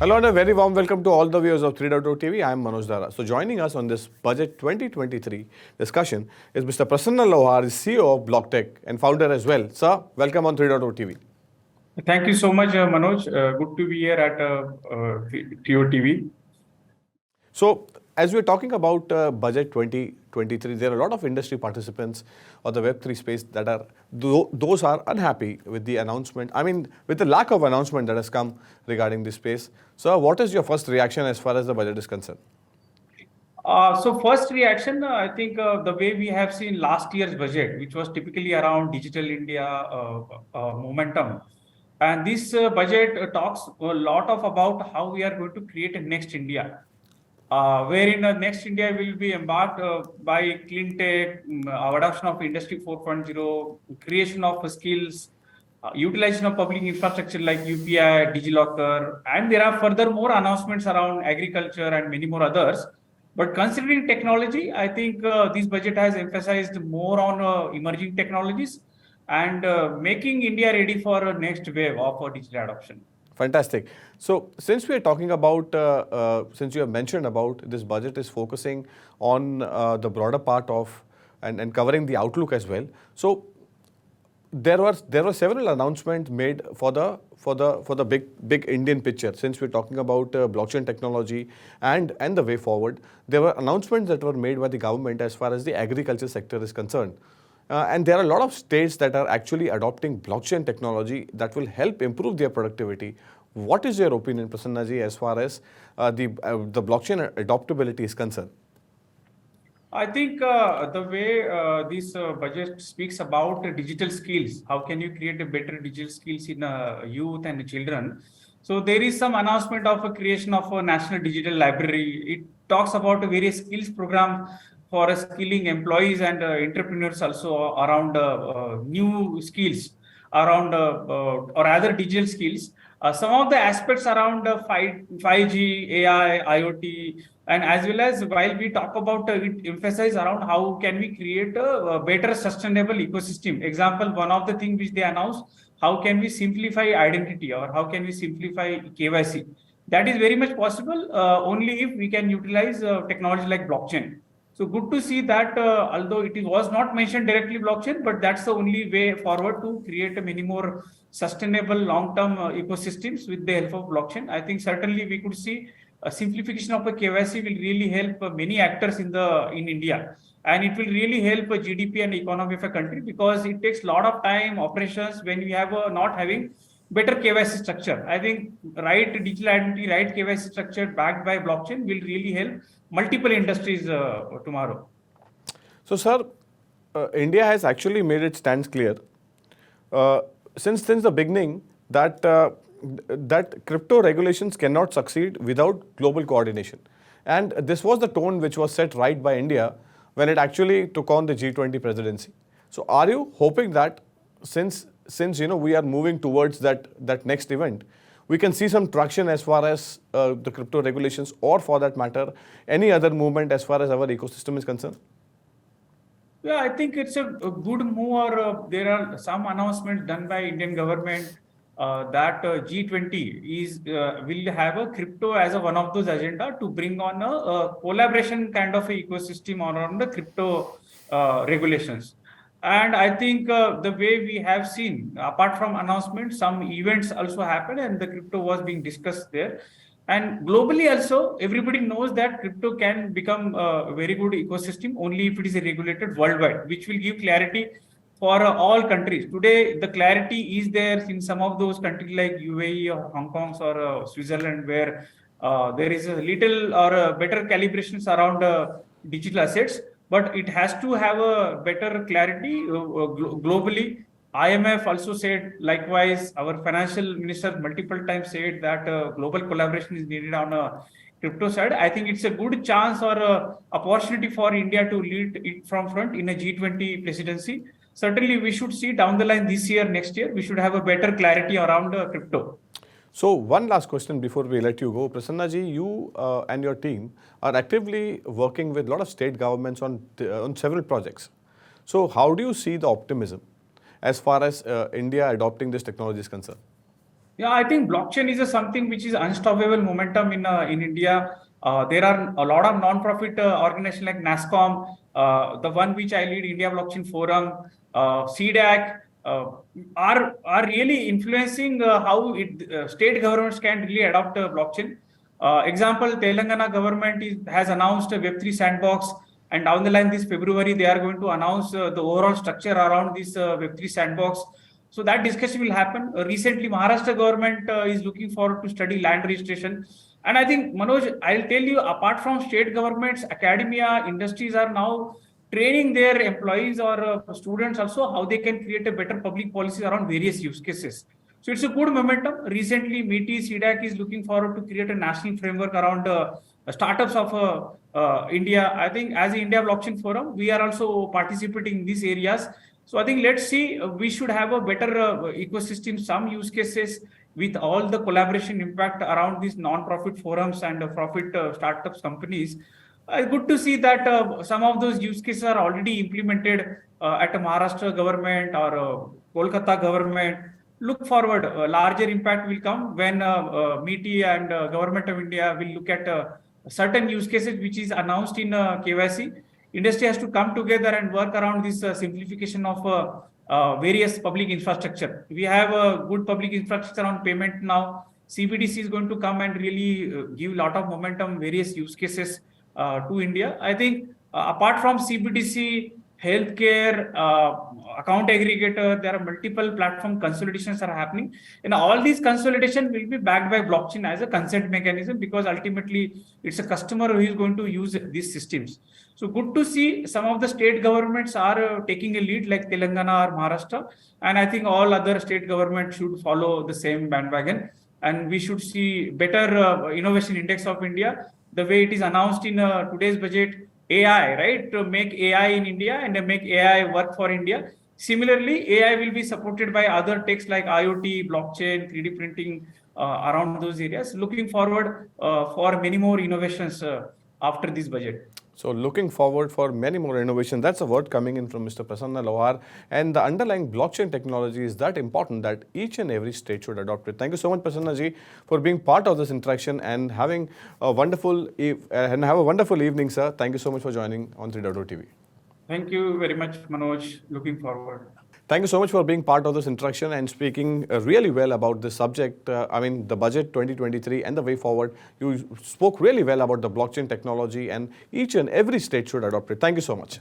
Hello and a very warm welcome to all the viewers of 3.0 TV. I am Manoj Dara. So joining us on this Budget 2023 discussion is Mr. Prasanna Lohar, CEO of BlockTech and founder as well. Sir, welcome on 3.0 TV. Thank you so much, Manoj. Good to be here at TOTV. So, as we're talking about Budget 2023, there are a lot of industry participants of the Web3 space that are, those are unhappy with the announcement, with the lack of announcement that has come regarding this space. So, what is your first reaction as far as the budget is concerned? First reaction, I think the way we have seen last year's budget, which was typically around Digital India momentum. And this budget talks a lot about how we are going to create a next India. Wherein next India will be embarked by clean tech, adoption of Industry 4.0, creation of skills, utilization of public infrastructure like UPI, DigiLocker, and there are further more announcements around agriculture and many more others. But considering technology, I think this budget has emphasized more on emerging technologies and making India ready for a next wave of digital adoption. Fantastic. So, since we are talking about, since you have mentioned about this budget is focusing on the broader part of and covering the outlook as well. So, there were several announcements made for the big Indian picture. Since we're talking about blockchain technology and the way forward, there were announcements that were made by the government as far as the agriculture sector is concerned. And there are a lot of states that are actually adopting blockchain technology that will help improve their productivity. What is your opinion, Prasanna ji, as far as the blockchain adoptability is concerned? I think the way this budget speaks about digital skills, how can you create a better digital skills in youth and children? So there is some announcement of a creation of a national digital library. It talks about a various skills program for skilling employees and entrepreneurs also around new skills, around or other digital skills. Some of the aspects around 5G, AI, IoT, and as well as while we talk about it emphasize around how can we create a better sustainable ecosystem. Example, one of the things which they announced, how can we simplify identity or how can we simplify KYC? That is very much possible only if we can utilize technology like blockchain. So good to see that although it was not mentioned directly blockchain, but that's the only way forward to create many more sustainable long-term ecosystems with the help of blockchain. I think certainly we could see a simplification of a KYC will really help many actors in India, and it will really help GDP and economy of a country because it takes a lot of time operations when we have not having better KYC structure. I think right digital identity, right KYC structure backed by blockchain will really help multiple industries tomorrow. So, sir, India has actually made its stance clear since the beginning that that crypto regulations cannot succeed without global coordination, and this was the tone which was set right by India when it actually took on the G20 presidency. So, are you hoping that since we are moving towards that next event, we can see some traction as far as the crypto regulations, or for that matter, any other movement as far as our ecosystem is concerned? Yeah, I think it's a good move. Or there are some announcements done by Indian government that G20 will have a crypto as one of those agenda to bring on a collaboration kind of a ecosystem around the crypto regulations. And I think the way we have seen, apart from announcements, some events also happened and the crypto was being discussed there. And globally also, everybody knows that crypto can become a very good ecosystem only if it is regulated worldwide, which will give clarity for all countries. Today, the clarity is there in some of those countries like UAE or Hong Kong or Switzerland, where there is a little or better calibrations around digital assets. But it has to have a better clarity globally. IMF also said likewise. Our financial minister multiple times said that global collaboration is needed on a crypto side. I think it's a good chance or opportunity for India to lead it from front in a G20 presidency. Certainly, we should see down the line this year, next year, we should have a better clarity around crypto. So one last question before we let you go. Prasanna ji, you and your team are actively working with a lot of state governments on several projects. So how do you see the optimism as far as India adopting this technology is concerned? Yeah, I think blockchain is something which is unstoppable momentum in India. There are a lot of non-profit organizations like NASCOM, the one which I lead, India Blockchain Forum, CDAC, are really influencing how state governments can really adopt blockchain. Example, Telangana government has announced a Web3 sandbox, and down the line this February they are going to announce the overall structure around this Web3 sandbox. So that discussion will happen. Recently, Maharashtra government is looking forward to study land registration. And I think, Manoj, I'll tell you, apart from state governments, academia, industries are now training their employees or students also how they can create a better public policy around various use cases. So it's a good momentum. Recently, MITI, CDAC is looking forward to create a national framework around startups of India. I think as the India Blockchain Forum, we are also participating in these areas. So I think let's see, we should have a better ecosystem, some use cases with all the collaboration impact around these non-profit forums and profit startups companies. Good to see that some of those use cases are already implemented at a Maharashtra government or Kolkata government. Look forward, larger impact will come when MITI and Government of India will look at certain use cases which is announced in KYC. Industry has to come together and work around this simplification of various public infrastructure. We have a good public infrastructure on payment now. CBDC is going to come and really give a lot of momentum, various use cases to India. I think apart from CBDC, healthcare, account aggregator, there are multiple platform consolidations are happening. And all these consolidation will be backed by blockchain as a consent mechanism, because ultimately it's a customer who is going to use these systems. So good to see some of the state governments are taking a lead like Telangana or Maharashtra. And I think all other state governments should follow the same bandwagon. And we should see better innovation index of India, the way it is announced in today's budget. AI, right? To make AI in India and make AI work for India. Similarly, AI will be supported by other techs like IoT, blockchain, 3D printing around those areas. Looking forward for many more innovations after this budget. So looking forward for many more innovation. That's a word coming in from Mr. Prasanna Lohar. And the underlying blockchain technology is that important that each and every state should adopt it. Thank you so much, Prasanna ji, for being part of this interaction and having a wonderful evening, sir. Thank you so much for joining on 3.0 TV. Thank you very much, Manoj. Looking forward. Thank you so much for being part of this interaction and speaking really well about this subject. The budget 2023 and the way forward. You spoke really well about the blockchain technology and each and every state should adopt it. Thank you so much.